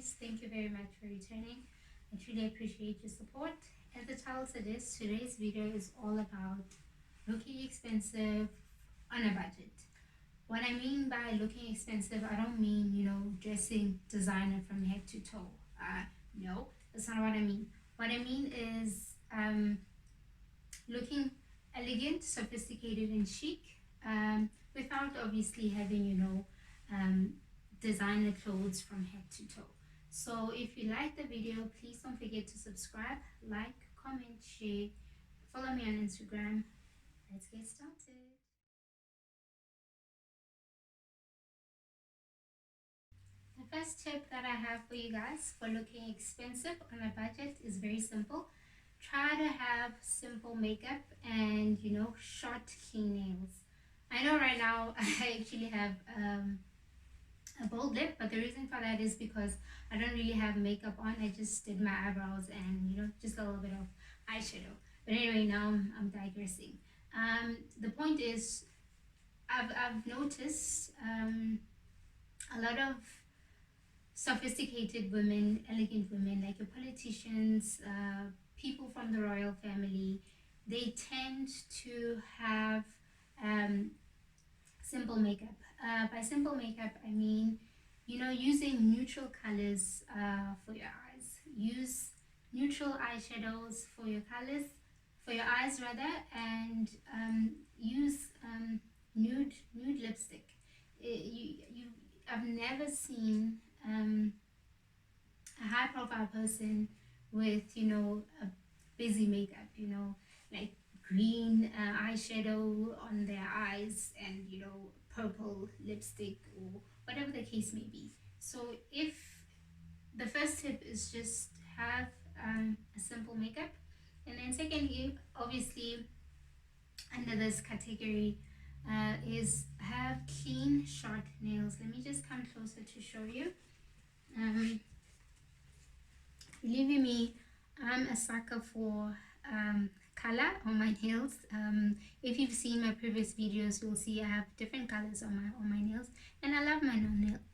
LOVIES. Thank you very much for returning. I truly appreciate your support. As the title suggests, today's video is all about looking expensive on a budget. What I mean by looking expensive, I don't mean, dressing designer from head to toe. No, that's not what I mean. What I mean is looking elegant, sophisticated, and chic without obviously having, designer clothes from head to toe. So if you like the video, please don't forget to subscribe, like, comment, share, follow me on Instagram. Let's get started. The first tip that I have for you guys for looking expensive on a budget is very simple. Try to have simple makeup and short clean nails. I know right now I actually have a bold lip, but the reason for that is because I don't really have makeup on. I just did my eyebrows and just a little bit of eyeshadow. But anyway, now I'm digressing. The point is, I've noticed a lot of sophisticated women, elegant women, like your politicians, people from the royal family, they tend to have simple makeup. By simple makeup, I mean, using neutral colors for your eyes. Use neutral eyeshadows for your colors, for your eyes rather, and use nude lipstick. I've never seen a high profile person with a busy makeup, like green eyeshadow on their eyes and purple lipstick or whatever the case may be. So if the first tip is just have a simple makeup, and then secondly, obviously under this category is have clean short nails. Let me just come closer to show you. Believe me, I'm a sucker for color on my nails. If you've seen my previous videos, you'll see I have different colors on my nails, and I love my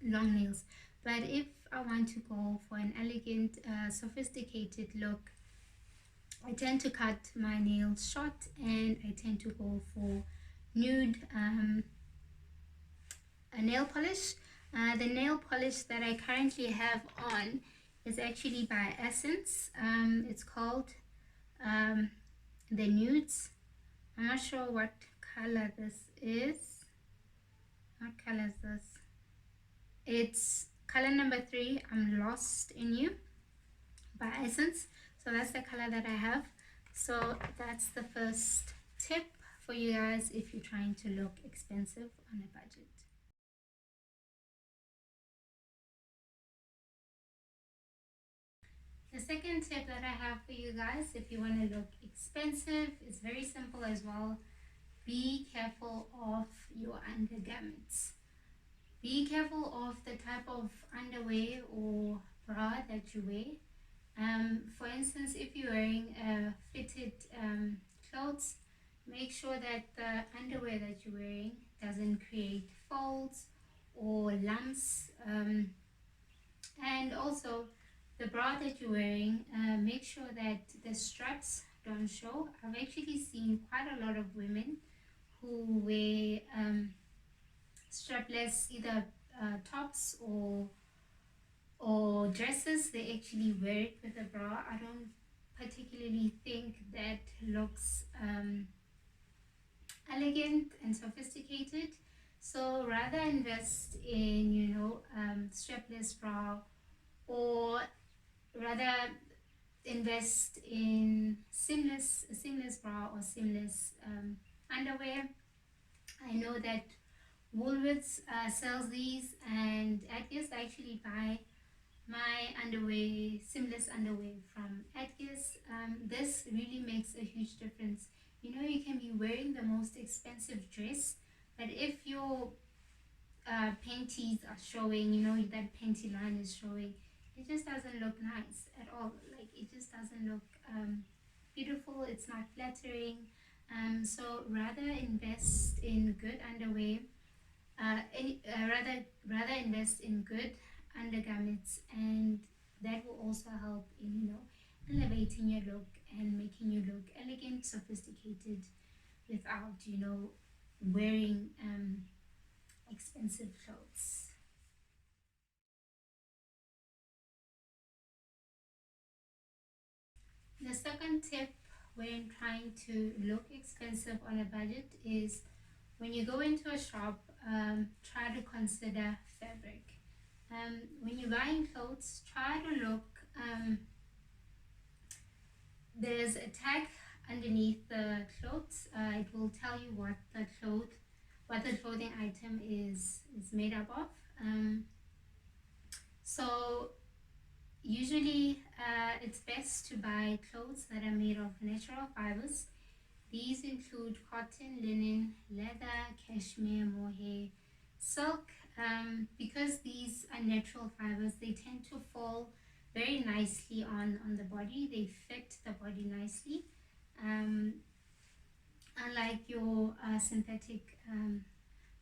long nails. But if I want to go for an elegant, sophisticated look, I tend to cut my nails short, and I tend to go for nude a nail polish. The nail polish that I currently have on is actually by Essence. It's called the Nudes. I'm not sure what color this is. What color is this? It's color number 3, I'm Lost in You, by Essence. So that's the color that I have. So that's the first tip for you guys if you're trying to look expensive on a budget. The second tip that I have for you guys if you want to look expensive is very simple as well. Be careful of your undergarments. Be careful of the type of underwear or bra that you wear. For instance, if you're wearing fitted clothes, make sure that the underwear that you're wearing doesn't create folds or lumps. And also, the bra that you're wearing, make sure that the straps don't show. I've actually seen quite a lot of women who wear strapless either tops or dresses. They actually wear it with a bra. I don't particularly think that looks elegant and sophisticated. So rather invest in strapless bra, or rather invest in seamless bra or seamless underwear. I know that Woolworths sells these, and Edgar's actually buy my underwear, seamless underwear from Edgar's. This really makes a huge difference. You can be wearing the most expensive dress, but if your panties are showing, that panty line is showing, it just doesn't look nice at all. Like, it just doesn't look beautiful. It's not flattering. So rather invest in good underwear. Rather invest in good undergarments, and that will also help in, elevating your look and making you look elegant, sophisticated, without, wearing expensive clothes. The second tip when trying to look expensive on a budget is, when you go into a shop, try to consider fabric. When you're buying clothes, try to look. There's a tag underneath the clothes. It will tell you what the clothing item is made up of. So usually, it's best to buy clothes that are made of natural fibers. These include cotton, linen, leather, cashmere, mohair, silk. Because these are natural fibers, they tend to fall very nicely on the body. They fit the body nicely. Um, Unlike your synthetic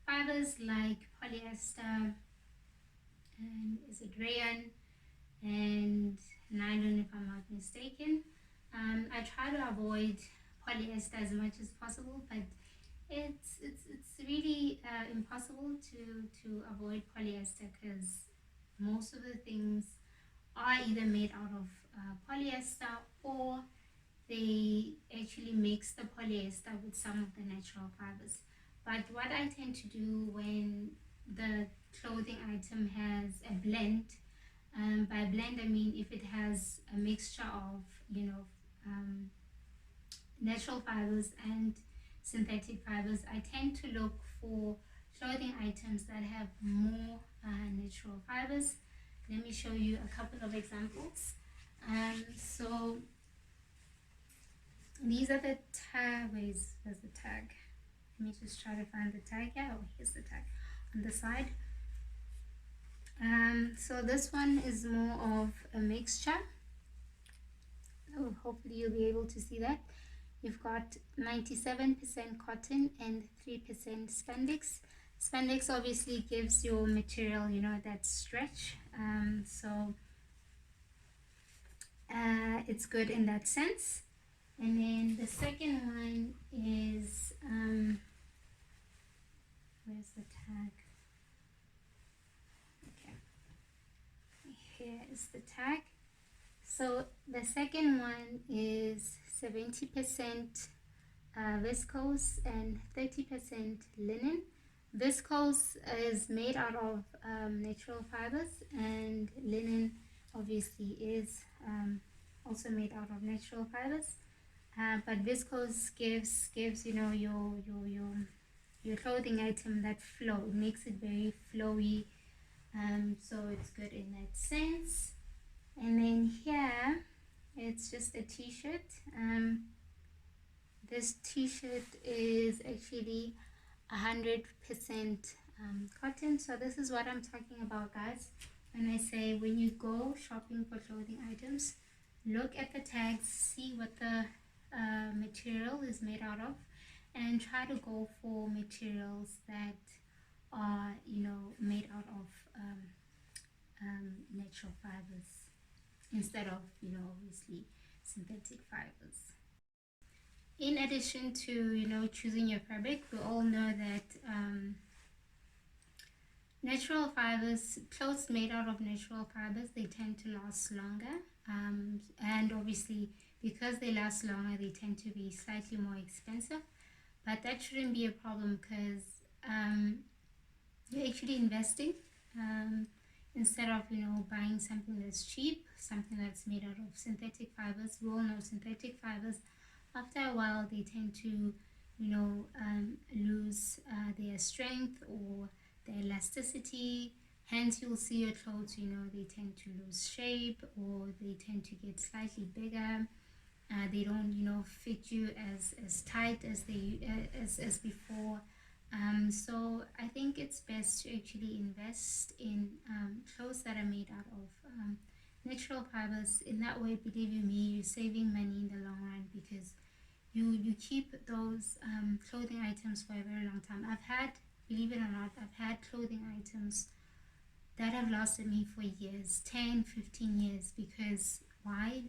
fibers like polyester, and is it rayon, and nylon, if I'm not mistaken. I try to avoid polyester as much as possible, but it's really impossible to avoid polyester, because most of the things are either made out of polyester, or they actually mix the polyester with some of the natural fibers. But what I tend to do when the clothing item has a blend, by blend I mean if it has a mixture of, um, natural fibers and synthetic fibers, I tend to look for clothing items that have more natural fibers. Let me show you a couple of examples. So these are the tag. Where's the tag? Let me just try to find the tag. Yeah, oh, here's the tag on the side. So this one is more of a mixture. Oh, hopefully you'll be able to see that. You've got 97% cotton and 3% spandex. Spandex obviously gives your material, that stretch. So it's good in that sense. And then the second one is, where's the tag? Okay, here is the tag. So the second one is 70% viscose and 30% linen. Viscose is made out of natural fibers, and linen obviously is also made out of natural fibers. But viscose gives your clothing item that flow. It makes it very flowy. So it's good in that sense. And then here, it's just a t-shirt. This t-shirt is actually 100% cotton. So this is what I'm talking about, guys, when I say, when you go shopping for clothing items, look at the tags, see what the material is made out of, and try to go for materials that are, made out of natural fibers, instead of, obviously synthetic fibers. In addition to, choosing your fabric, we all know that natural fibers, clothes made out of natural fibers, they tend to last longer. And obviously, because they last longer, they tend to be slightly more expensive. But that shouldn't be a problem, because you're actually investing. Instead of, buying something that's cheap, something that's made out of synthetic fibers. We all know synthetic fibers, after a while, they tend to, lose their strength or their elasticity. Hence, you'll see your clothes, they tend to lose shape, or they tend to get slightly bigger. They don't, fit you as tight as they as before. So I think it's best to actually invest in clothes that are made out of natural fibers. In that way, believe you me, you're saving money in the long run, because you keep those clothing items for a very long time. Believe it or not, I've had clothing items that have lasted me for years, 10, 15 years, because why?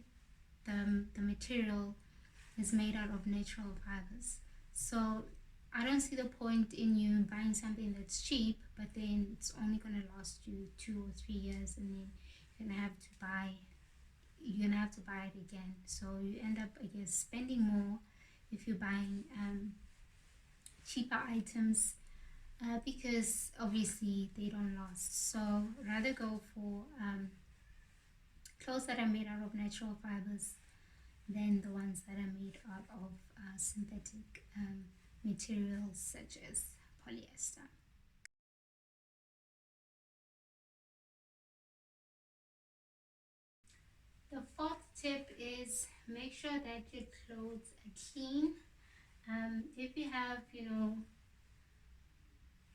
The material is made out of natural fibers. So I don't see the point in you buying something that's cheap, but then it's only going to last you 2 or 3 years, and then you're gonna have to buy it again. So you end up, I guess, spending more if you're buying cheaper items, because obviously they don't last. So rather go for clothes that are made out of natural fibers than the ones that are made out of synthetic materials such as polyester. The fourth tip is make sure that your clothes are clean. If you have,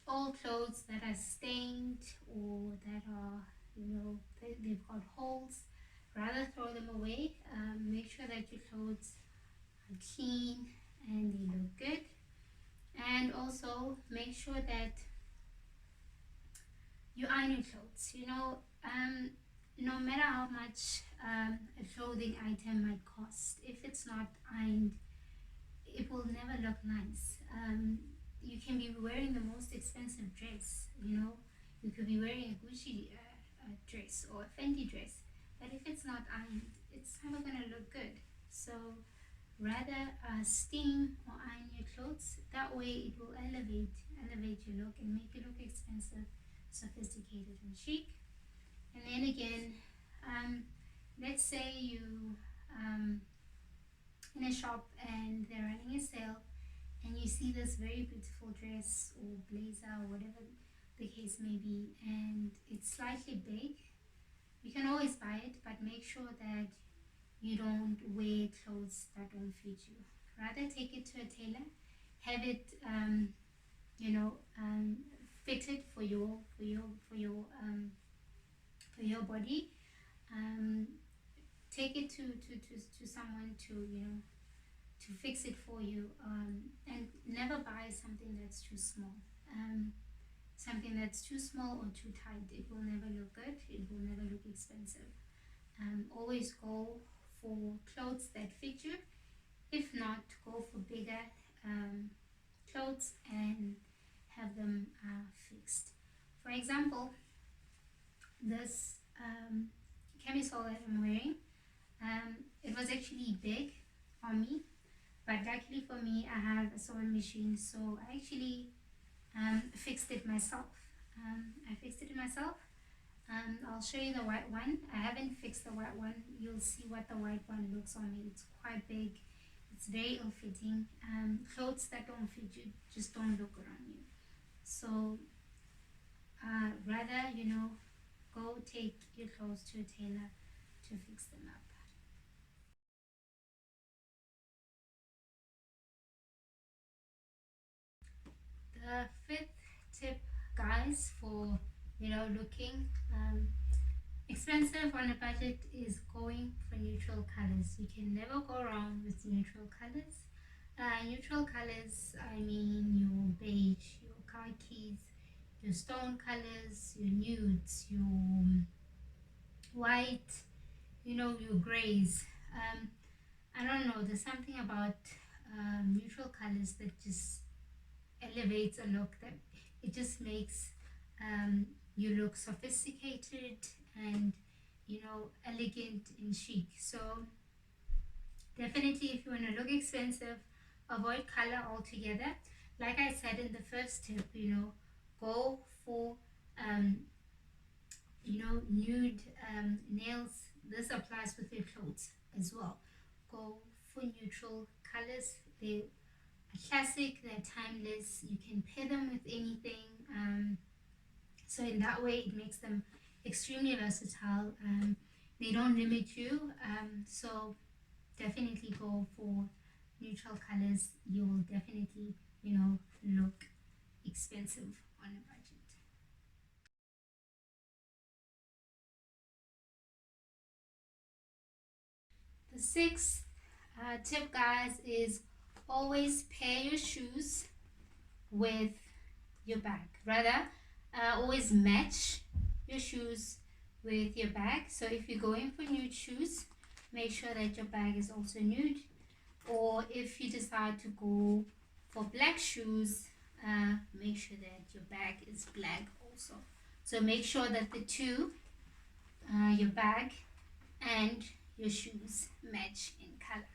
old clothes that are stained or that are, they've got holes, rather throw them away. Make sure that your clothes are clean and they look good. And also make sure that you iron your clothes. No matter how much a clothing item might cost, if it's not ironed, it will never look nice. You can be wearing the most expensive dress, you could be wearing a Gucci dress or a Fendi dress, but if it's not ironed, it's never going to look good. So rather steam or iron your clothes. That way it will elevate your look and make you look expensive, sophisticated, and chic. And then again, let's say you in a shop and they're running a sale, and you see this very beautiful dress or blazer or whatever the case may be, and it's slightly big. You can always buy it, but make sure that you don't wear clothes that don't fit you. Rather take it to a tailor, have it fitted for your body. Take it to someone to fix it for you, and never buy something that's too small. Something that's too small or too tight, it will never look good, it will never look expensive. Always go for clothes that fit you. If not, go for bigger clothes and have them fixed. For example, this camisole that I'm wearing, it was actually big on me, but luckily for me I have a sewing machine, so I actually fixed it myself. I'll show you the white one. I haven't fixed the white one. You'll see what the white one looks on me. It's quite big, it's very ill-fitting. Clothes that don't fit you just don't look good on you. So rather, go take your clothes to a tailor to fix them up. The fifth tip, guys, for looking expensive on a budget is going for neutral colors. You can never go wrong with neutral colors. Neutral colors, I mean your beige, your khakis, your stone colors, your nudes, your white, your grays. I don't know, there's something about neutral colors that just elevates a look, that it just makes you look sophisticated and elegant and chic. So definitely, if you want to look expensive, avoid color altogether. Like I said in the first tip, go for nude nails. This applies with your clothes as well. Go for neutral colors. They're classic, they're timeless. You can pair them with anything. So in that way, it makes them extremely versatile. They don't limit you. So definitely go for neutral colors. You will definitely, look expensive on a budget. The sixth tip, guys, is always pair your shoes with your bag. Rather, always match your shoes with your bag. So if you're going for nude shoes, make sure that your bag is also nude. Or if you decide to go for black shoes, make sure that your bag is black also. So make sure that the two, your bag and your shoes, match in color.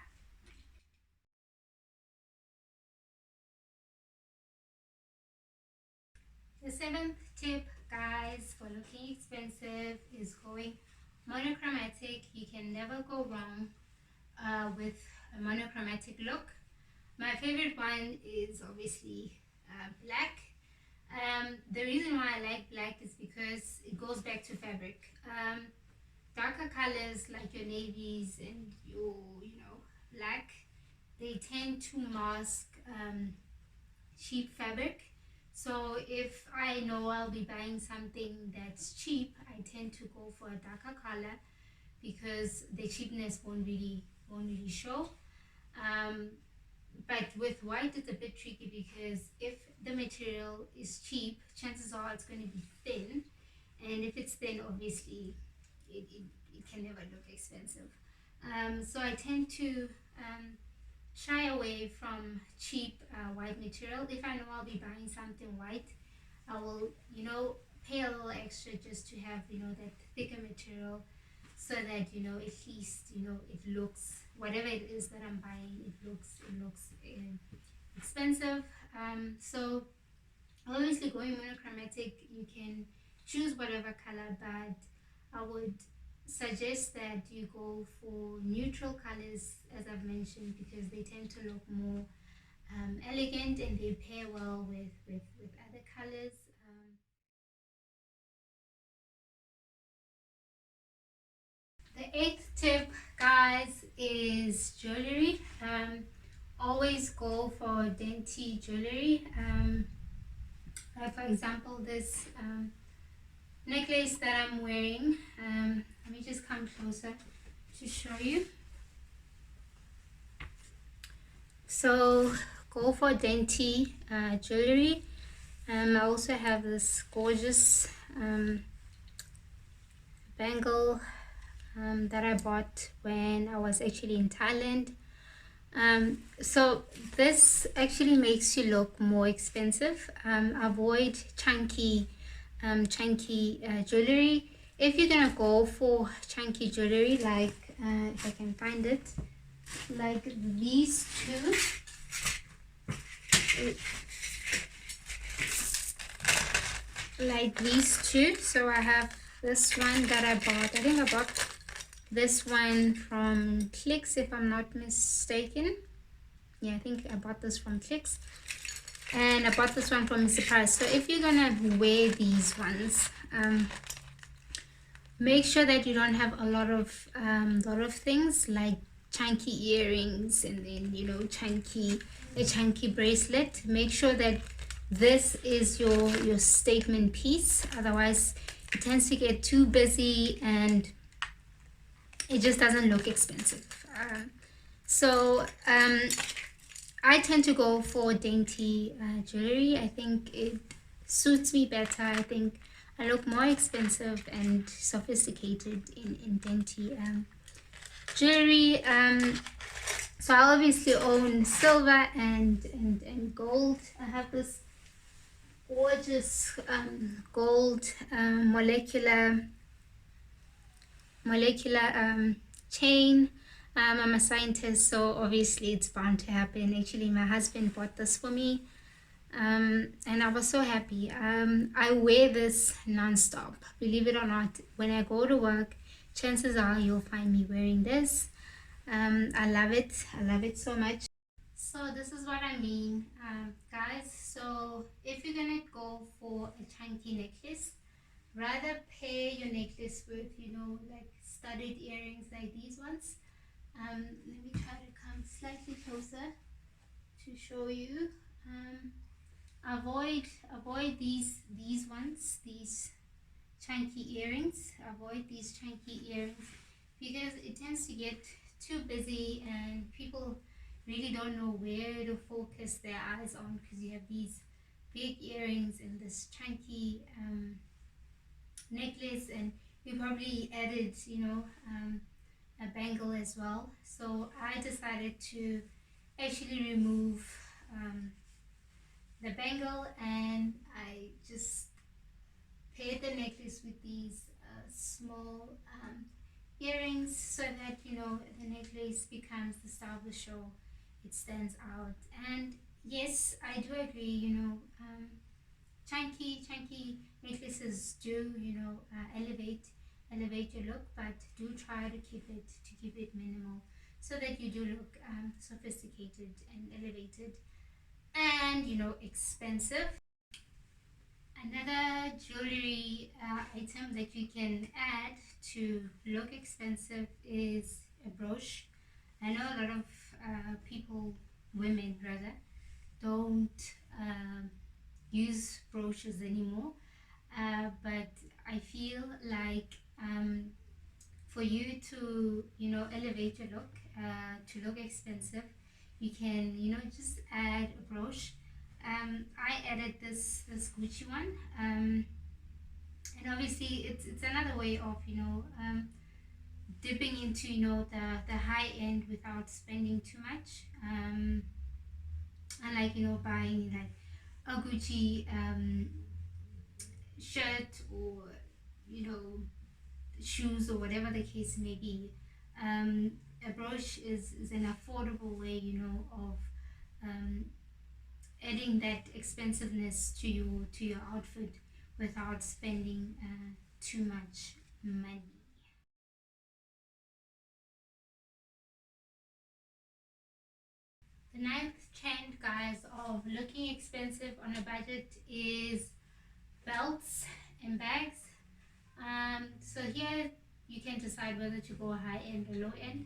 The seventh tip, guys, for looking expensive is going monochromatic. You can never go wrong with a monochromatic look. My favorite one is obviously black. The reason why I like black is because it goes back to fabric. Darker colors like your navies and your, black, they tend to mask cheap fabric. So if I know I'll be buying something that's cheap, I tend to go for a darker color because the cheapness won't really show. Um, but with white it's a bit tricky because if the material is cheap, chances are it's going to be thin, and if it's thin, obviously it can never look expensive. So I tend to shy away from cheap white material. If I know I'll be buying something white, I will, pay a little extra just to have, that thicker material, so that, at least, it looks, whatever it is that I'm buying, it looks expensive. So obviously going monochromatic, you can choose whatever color, but I would suggest that you go for neutral colors, as I've mentioned, because they tend to look more elegant and they pair well with other colors. The eighth tip, guys, is jewelry. Always go for dainty jewelry. Like for example, this necklace that I'm wearing. Let me just come closer to show you. So go for dainty jewelry. I also have this gorgeous bangle that I bought when I was actually in Thailand. So this actually makes you look more expensive. Avoid chunky jewelry. If you're gonna go for chunky jewelry, like if I can find it, like these two, so I have this one that I bought. I think I bought this one from Clicks, if I'm not mistaken. Yeah, I think I bought this from Clicks, and I bought this one from Surprise. So if you're gonna wear these ones, make sure that you don't have a lot of things like chunky earrings and then a chunky bracelet. Make sure that this is your statement piece, otherwise it tends to get too busy and it just doesn't look expensive. So I tend to go for dainty jewelry. I think it suits me better. I think I look more expensive and sophisticated in dainty jewelry. So I obviously own silver and gold. I have this gorgeous gold molecular chain. I'm a scientist, so obviously it's bound to happen. Actually, my husband bought this for me, and I was so happy. I wear this non-stop. Believe it or not, when I go to work, chances are you'll find me wearing this. I love it. I love it so much. So this is what I mean, guys. So if you're gonna go for a chunky necklace, rather pair your necklace with, like studded earrings like these ones. Let me try to come slightly closer to show you. Avoid these ones, these chunky earrings. Avoid these chunky earrings because it tends to get too busy and people really don't know where to focus their eyes on, because you have these big earrings and this chunky necklace, and you probably added, a bangle as well. So I decided to actually remove um, the bangle, and I just paired the necklace with these small earrings, so that the necklace becomes the star of the show. It stands out. And yes, I do agree, chunky necklaces do elevate your look, but do try to keep it minimal, so that you do look sophisticated and elevated and expensive. Another jewelry item that you can add to look expensive is a brooch. I know a lot of people, women rather, don't use brooches anymore, but I feel like for you to elevate your look, to look expensive, you can just add a brooch. I added this Gucci one, and obviously it's another way of dipping into the high end without spending too much. And like buying like a Gucci shirt, or you know shoes, or whatever the case may be. Um, a brooch is an affordable way, of um, adding that expensiveness to your outfit without spending too much money. The ninth trend, guys, of looking expensive on a budget is belts and bags. So here you can decide whether to go high end or low end.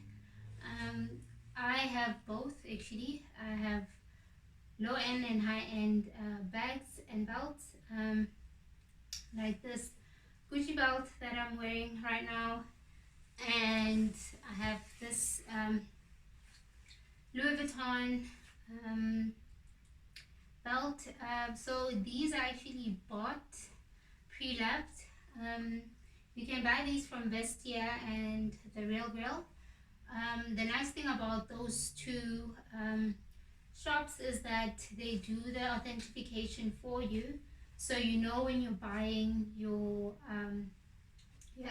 Um, I have both actually. I have low end and high end bags and belts. Like this Gucci belt that I'm wearing right now, and I have this Louis Vuitton belt. So these are actually bought pre-loved. You can buy these from Vestia and the Real Girl. The nice thing about those two shops is that they do the authentication for you, so when you're buying your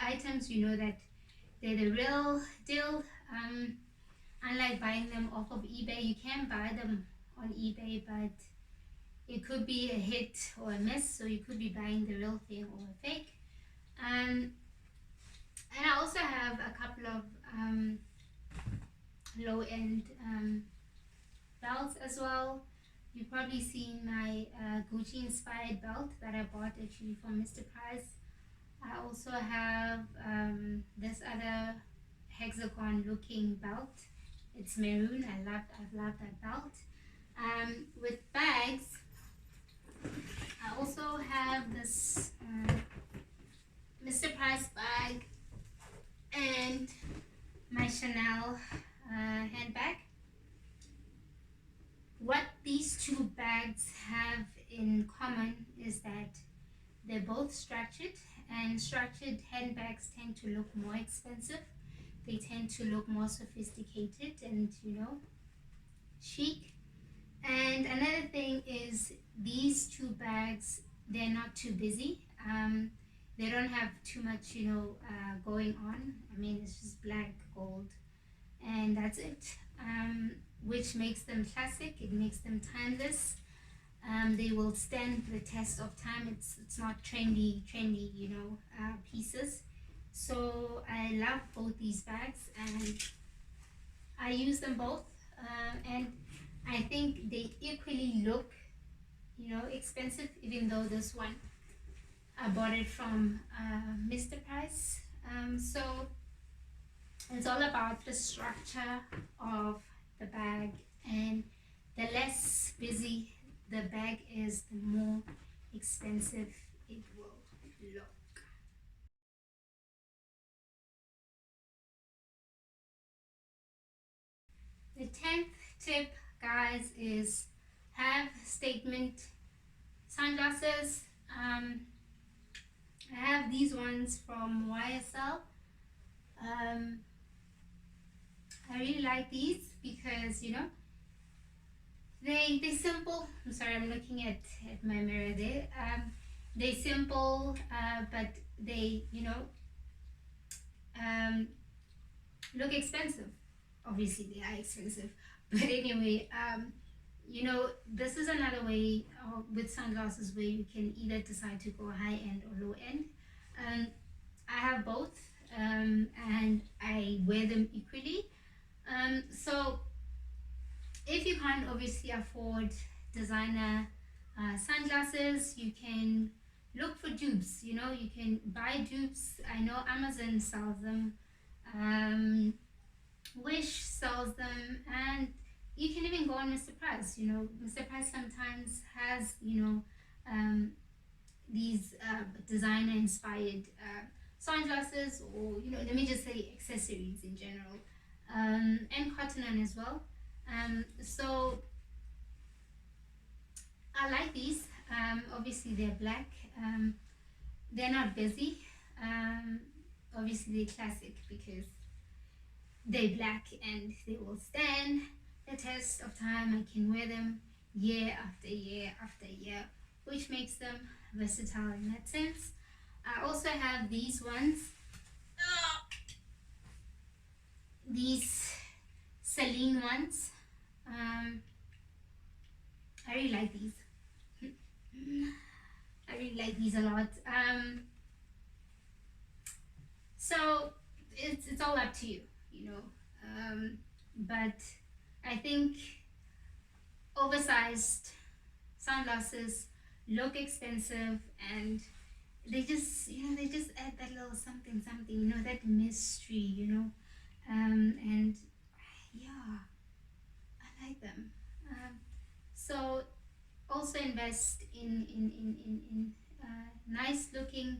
items, that they're the real deal. Unlike buying them off of eBay, you can buy them on eBay, but it could be a hit or a miss, so you could be buying the real thing or a fake. Um, and I also have a couple of low-end belts as well. You've probably seen my Gucci inspired belt that I bought actually from Mr. Price. I also have this other hexagon looking belt. It's maroon. I've loved that belt. With bags, I also have this Mr. Price bag and my Chanel handbag. What these two bags have in common is that they're both structured, and structured handbags tend to look more expensive. They tend to look more sophisticated and chic. And another thing is, these two bags, they're not too busy. They don't have too much going on. I mean, it's just black, gold, and that's it. Which makes them classic. It makes them timeless. They will stand the test of time. It's not trendy pieces. So I love both these bags, and I use them both, and I think they equally look expensive, even though this one I bought it from Mr. Price. So it's all about the structure of the bag, and the less busy the bag is, the more expensive it will look. The 10th tip, guys, is have statement sunglasses. I have these ones from YSL. I really like these because, you know, they simple. I'm sorry, I'm looking at my mirror there. They simple, but they, you know, um, look expensive. Obviously, they are expensive. But anyway, you know, this is another way with sunglasses where you can either decide to go high end or low end. Um, I have both, and I wear them equally. So if you can't obviously afford designer sunglasses, you can look for dupes. You know, you can buy dupes. I know Amazon sells them. Um, Wish sells them, and you can even go on Mr. Price. You know, Mr. Price sometimes has, you know, these designer inspired sunglasses, or, you know, let me just say accessories in general, and cotton on as well. So I like these. Obviously, they're black. They're not busy. Um, Obviously, they're classic because they're black and they will stand the test of time. I can wear them year after year after year, which makes them versatile in that sense. I also have these ones, these Celine ones. I really like these. I really like these a lot. So it's all up to you, you know. But I think oversized sunglasses look expensive, and they just, you know, they just add that little something something, you know, that mystery, you know. And yeah, I like them. So also invest in nice looking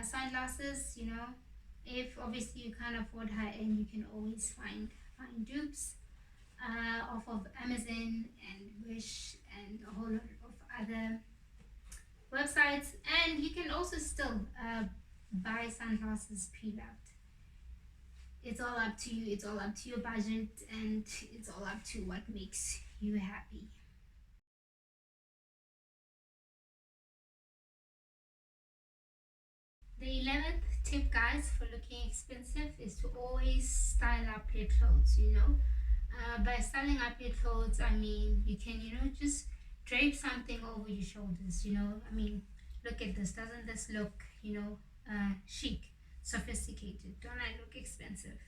sunglasses, you know. If obviously you can't afford high end, you can always find dupes off of Amazon and Wish and a whole lot of other websites. And you can also still buy sunglasses pre-loved. It's all up to you, it's all up to your budget, and it's all up to what makes you happy. The 11th tip, guys, for looking expensive is to always style up your clothes, you know. By styling up your clothes, I mean you can, you know, just drape something over your shoulders, you know. I mean, look at this. Doesn't this look, you know, chic, sophisticated? Don't I look expensive?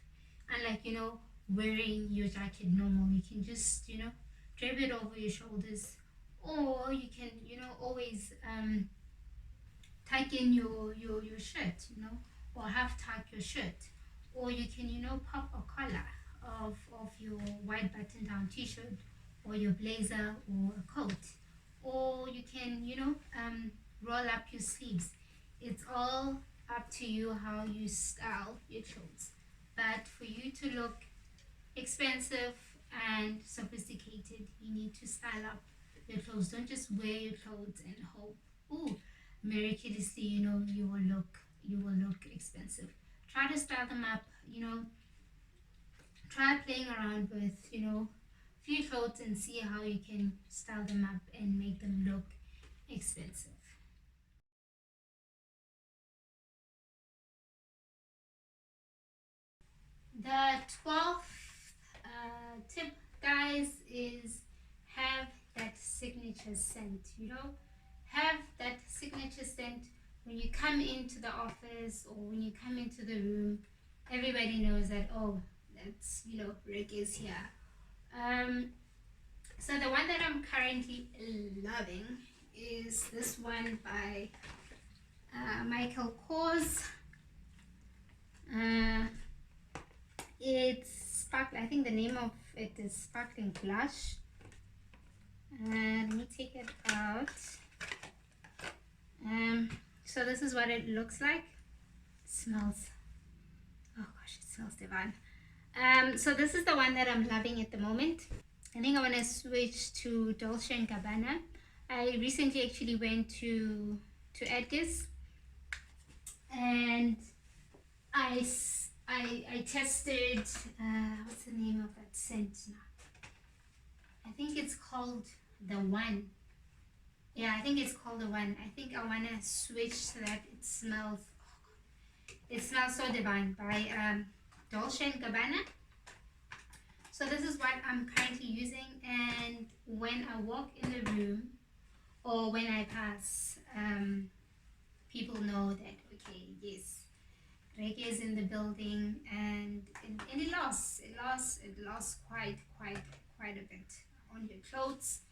Unlike, you know, wearing your jacket normal, you can just, you know, drape it over your shoulders, or you can, you know, always tuck in your shirt, you know, or half tuck your shirt, or you can, you know, pop a collar of your white button down t-shirt, or your blazer, or a coat, or you can, you know, roll up your sleeves. It's all up to you how you style your clothes, but for you to look expensive and sophisticated, you need to style up your clothes. Don't just wear your clothes and hope, ooh, miraculously, you know, you will look expensive. Try to style them up, you know. Try playing around with, you know, few clothes and see how you can style them up and make them look expensive. The 12th tip, guys, is have that signature scent, you know. Have that signature scent when you come into the office or when you come into the room. Everybody knows that, oh, that's, you know, Rick is here. So the one that I'm currently loving is this one by Michael Kors. It's sparkling. I think the name of it is Sparkling Blush. Let me take it out. So this is what it looks like. It smells, oh gosh, it smells divine. So this is the one that I'm loving at the moment. I think I want to switch to Dolce & Gabbana. I recently actually went to Edgar's and I tested, what's the name of that scent now? I think it's called the One. Yeah, I think it's called the One. I think I wanna switch so that it smells so divine, by Dolce and Gabbana. So this is what I'm currently using, and when I walk in the room or when I pass, people know that, okay, yes, Reke is in the building, and it lasts quite a bit on your clothes.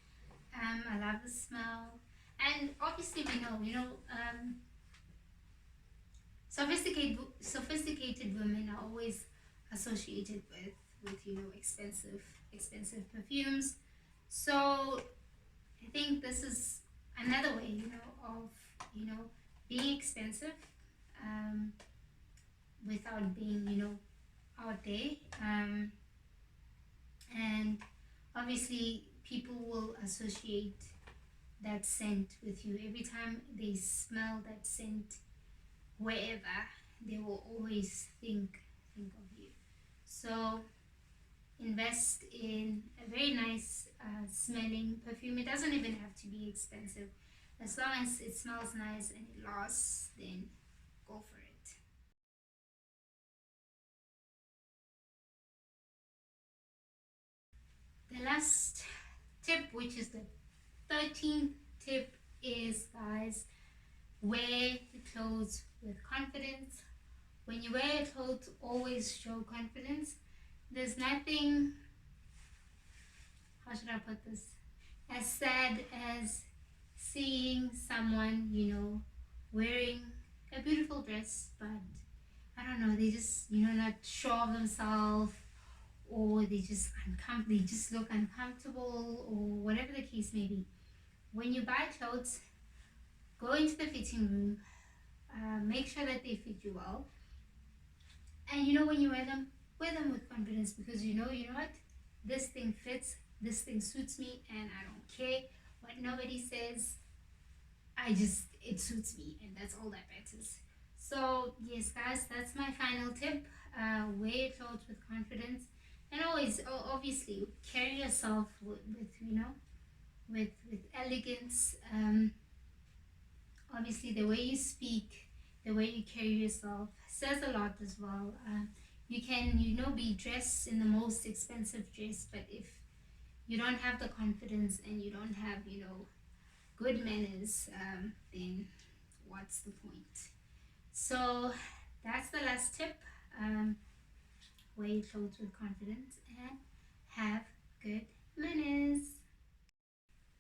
I love the smell, and obviously sophisticated women are always associated with expensive perfumes. So I think this is another way, of being expensive, um, without being, out there. And obviously, people will associate that scent with you. Every time they smell that scent, wherever, they will always think of you. So invest in a very nice smelling perfume. It doesn't even have to be expensive. As long as it smells nice and it lasts, then go for it. The last tip, which is the 13th tip, is, guys, wear your clothes with confidence. When you wear your clothes, always show confidence. There's nothing, how should I put this, as sad as seeing someone, wearing a beautiful dress, but I don't know, they just, not sure of themselves, or they just look uncomfortable, or whatever the case may be. When you buy clothes, go into the fitting room, make sure that they fit you well, and when you wear them with confidence, because you know what, this thing fits, this thing suits me, and I don't care what nobody says. It suits me, and that's all that matters. So yes, guys, that's my final tip. Wear your clothes with confidence, and always, obviously, carry yourself with elegance. Obviously, the way you speak, the way you carry yourself says a lot as well. You can, be dressed in the most expensive dress, but if you don't have the confidence and you don't have, good manners, then what's the point? So that's the last tip. Wear your clothes with confidence and have good manners.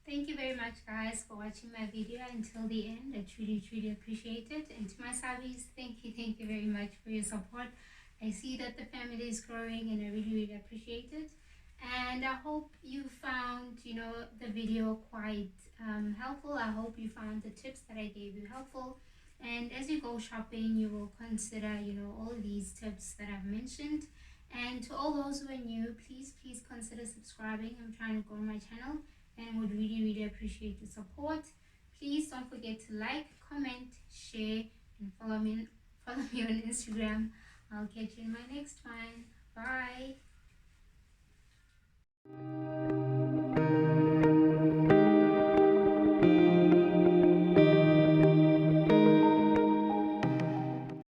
Thank you very much, guys, for watching my video until the end. I truly appreciate it. And to my subbies, thank you very much for your support. I see that the family is growing, and I really appreciate it. And I hope you found, the video quite helpful. I hope you found the tips that I gave you helpful. And as you go shopping, you will consider, all these tips that I've mentioned. And to all those who are new, please consider subscribing. I'm trying to grow my channel, and would really appreciate the support. Please don't forget to like, comment, share, and follow me on Instagram. I'll catch you in my next one. Bye.